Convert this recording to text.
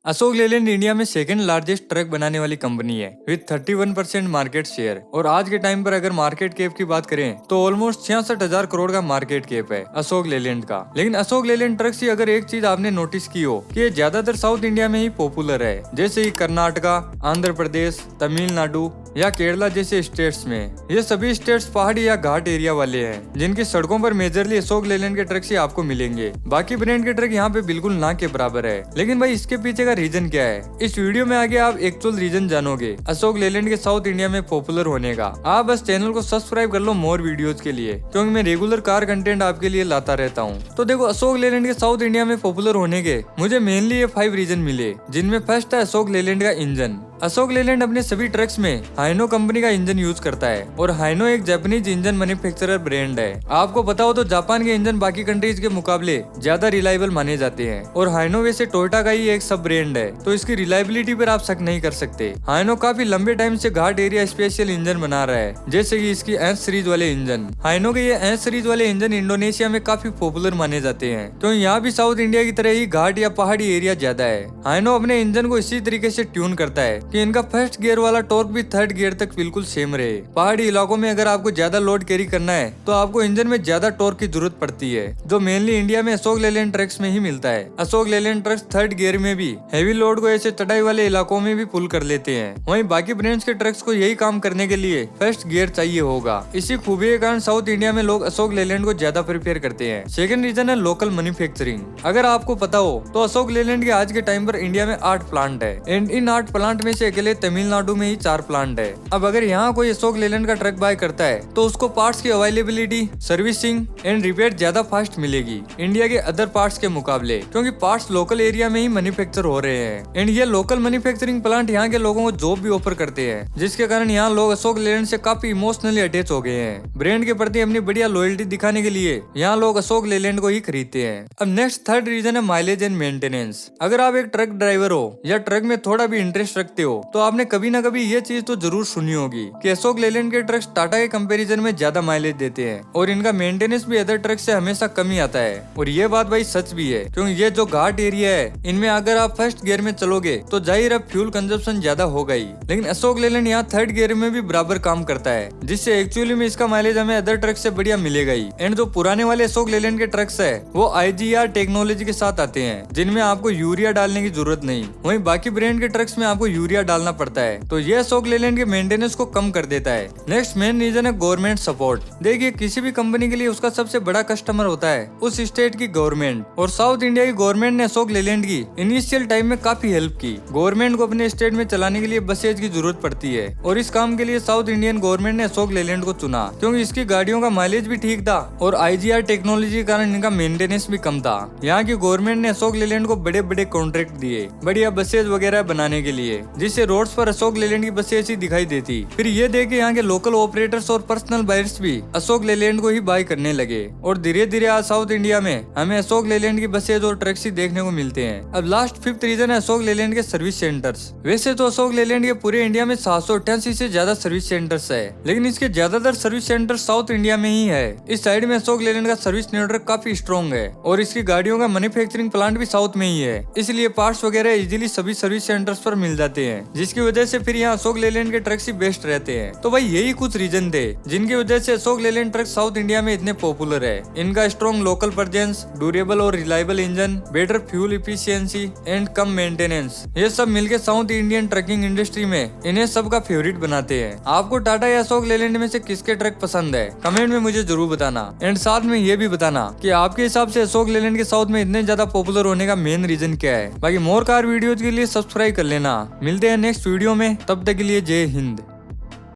Ashok Leyland India में second largest truck बनाने वाली कंपनी है विद 31% मार्केट शेयर। और आज के टाइम पर अगर मार्केट कैप की बात करें तो ऑलमोस्ट 66,000 करोड़ का मार्केट कैप है अशोक लेलैंड का। लेकिन अशोक लेलैंड ट्रक से अगर एक चीज आपने नोटिस की हो कि ये ज्यादातर साउथ इंडिया में ही पॉपुलर है, जैसे ही कर्नाटका, आंध्र प्रदेश, तमिलनाडु या केरला जैसे स्टेट्स में। ये सभी स्टेट्स पहाड़ी या घाट एरिया वाले हैं जिनकी सड़कों पर मेजरली अशोक लेलैंड के ट्रक ही आपको मिलेंगे। बाकी ब्रांड के ट्रक यहाँ पे बिल्कुल ना के बराबर है। लेकिन भाई इसके पीछे का रीजन क्या है, इस वीडियो में आगे आप एक्चुअल रीजन जानोगे अशोक लेलैंड के साउथ इंडिया में पॉपुलर होने का। आप बस चैनल को सब्सक्राइब कर लो मोर वीडियोज के लिए, क्योंकि मैं रेगुलर कार कंटेंट आपके लिए लाता रहता हूँ। तो देखो, अशोक लेलैंड के साउथ इंडिया में पॉपुलर होने के मुझे मेनली ये 5 रीजन मिले, जिनमें फर्स्ट है अशोक लेलैंड का इंजन। अशोक लेलैंड अपने सभी ट्रक्स में हाइनो कंपनी का इंजन यूज करता है और हाइनो एक जापानीज इंजन मैन्युफैक्चरर ब्रांड है। आपको पता हो तो जापान के इंजन बाकी कंट्रीज के मुकाबले ज्यादा रिलायबल माने जाते हैं और हाइनो वैसे टोयोटा का ही एक सब ब्रांड है, तो इसकी रिलायबिलिटी पर आप शक नहीं कर सकते। हाइनो काफी लंबे टाइम से घाट एरिया स्पेशल इंजन बना रहा है, जैसे कि इसकी एस सीरीज वाले इंजन। हाइनो के ये एस सीरीज वाले इंजन इंडोनेशिया में काफी पॉपुलर माने जाते हैं, तो यहाँ भी साउथ इंडिया की तरह ही घाट या पहाड़ी एरिया ज्यादा है। हाइनो अपने इंजन को इसी तरीके से ट्यून करता है कि इनका फर्स्ट गियर वाला टॉर्क भी थर्ड गियर तक बिल्कुल सेम रहे। पहाड़ी इलाकों में अगर आपको ज्यादा लोड कैरी करना है तो आपको इंजन में ज्यादा टॉर्क की जरूरत पड़ती है, जो मेनली इंडिया में अशोक लेलैंड ट्रक्स में ही मिलता है। Ashok Leyland trucks third gear में भी हैवी लोड को ऐसे चढ़ाई वाले इलाकों में भी पुल कर लेते हैं। वहीं बाकी ब्रांड्स के ट्रक्स को यही काम करने के लिए फर्स्ट गियर चाहिए होगा। इसी खूबी के कारण साउथ इंडिया में लोग अशोक लेलैंड को ज्यादा प्रेफर करते हैं। सेकंड रीजन है लोकल मैन्युफैक्चरिंग। अगर आपको पता हो तो अशोक लेलैंड के आज के टाइम पर इंडिया में 8 प्लांट है एंड इन 8 प्लांट में से अकेले तमिलनाडु में ही 4 प्लांट है। अब अगर यहाँ कोई अशोक लेलैंड का ट्रक बाय करता है तो उसको पार्ट्स की अवेलेबिलिटी, सर्विसिंग एंड रिपेयर ज्यादा फास्ट मिलेगी इंडिया के अदर पार्ट्स के मुकाबले, क्योंकि पार्ट्स लोकल एरिया में ही मैन्युफैक्चर हो रहे हैं एंड ये लोकल मैन्युफैक्चरिंग प्लांट यहाँ के लोगों को जॉब भी ऑफर करते हैं, जिसके कारण यहाँ लोग अशोक लेलैंड से काफी इमोशनली अटैच हो गए हैं। ब्रांड के प्रति अपनी बढ़िया लॉयल्टी दिखाने के लिए यहाँ लोग अशोक लेलैंड को ही खरीदते हैं। अब नेक्स्ट थर्ड रीजन है माइलेज एंड मेंटेनेंस। अगर आप एक ट्रक ड्राइवर हो या ट्रक में थोड़ा भी इंटरेस्ट रखते हो तो आपने कभी ना कभी ये चीज तो जरूर सुनी होगी कि अशोक लेलैंड के ट्रक्स टाटा के कंपैरिजन में ज्यादा माइलेज देते हैं और इनका मेंटेनेंस भी अदर ट्रक से हमेशा कम ही आता है। और ये बात भाई सच भी है, क्योंकि ये जो घाट एरिया है इनमें अगर आप फर्स्ट गियर में चलोगे तो जाहिर है फ्यूल कंजप्शन ज्यादा होगा ही, लेकिन अशोक लेलैंड यहाँ थर्ड गियर में भी बराबर काम करता है, जिससे एक्चुअली में इसका माइलेज हमें अदर ट्रक से बढ़िया मिलेगा ही। एंड जो पुराने वाले अशोक लेलैंड के ट्रक्स है वो IGR टेक्नोलॉजी के साथ आते हैं, जिनमें आपको यूरिया डालने की जरूरत नहीं। वहीं बाकी ब्रांड के ट्रक्स में आपको यूरिया डालना पड़ता है, तो ये अशोक लेलैंड के मेंटेनेंस को कम कर देता है। नेक्स्ट मेन रीजन है गवर्नमेंट सपोर्ट। देखिए, किसी भी कंपनी के लिए उसका सबसे बड़ा कस्टमर होता है उस स्टेट की गवर्नमेंट, और साउथ इंडिया की गवर्नमेंट ने अशोक लेलैंड की इनिशियल टाइम में काफी हेल्प की। गवर्नमेंट को अपने स्टेट में चलाने के लिए बसेज की जरूरत पड़ती है और इस काम के लिए साउथ इंडियन गवर्नमेंट ने अशोक लेलैंड को चुना, क्योंकि इसकी गाड़ियों का माइलेज भी ठीक था और IGR टेक्नोलॉजी के कारण इनका मेंटेनेंस भी कम था। यहाँ की गवर्नमेंट ने अशोक लेलैंड को बड़े बड़े कॉन्ट्रैक्ट दिए बढ़िया बसेज वगैरह बनाने के लिए, जिससे रोड्स पर अशोक लेलैंड की बसेज ही दिखाई देती। फिर ये देखे यहाँ के लोकल ऑपरेटर्स और पर्सनल बायर्स भी अशोक लेलैंड को ही बाय करने लगे और धीरे धीरे आज साउथ इंडिया में हमें अशोक लेलैंड की बसेज और ट्रक्स ही देखने को मिलते हैं। अब लास्ट फिफ्थ रीजन है अशोक लेलैंड के सर्विस सेंटर्स। वैसे तो अशोक लेलैंड के पूरे इंडिया में 788 से ज्यादा सर्विस सेंटर्स है, लेकिन इसके ज्यादातर सर्विस सेंटर साउथ इंडिया में ही है। इस साइड में अशोक लेलैंड का सर्विस नेटवर्क काफी स्ट्रॉन्ग है और इसकी गाड़ियों का मैन्युफैक्चरिंग प्लांट भी साउथ में ही है, इसलिए पार्ट्स वगैरह इजीली सभी सर्विस सेंटर्स पर मिल जाते हैं, जिसकी वजह से फिर यहाँ अशोक लेलैंड के ट्रक्स ही बेस्ट रहते हैं। तो भाई यही कुछ रीजन थे जिनकी वजह से Ashok Leyland truck south India में इतने पॉपुलर है। इनका स्ट्रॉन्ग लोकल प्रेजेंस, ड्यूरेबल और reliable engine, better fuel efficiency and come maintenance, ये सब मिलके साउथ इंडियन ट्रकिंग इंडस्ट्री में इन्हें सबका फेवरेट बनाते हैं। आपको टाटा या अशोक लेलैंड में से किसके ट्रक पसंद है कमेंट में मुझे जरूर बताना, एंड साथ में ये भी बताना कि आपके हिसाब से अशोक लेलैंड के साउथ में इतने ज्यादा पॉपुलर होने का मेन रीजन क्या है। बाकी मोर कार वीडियोज के लिए सब्सक्राइब कर लेना। मिलते हैं नेक्स्ट वीडियो में, तब तक के लिए जय हिंद।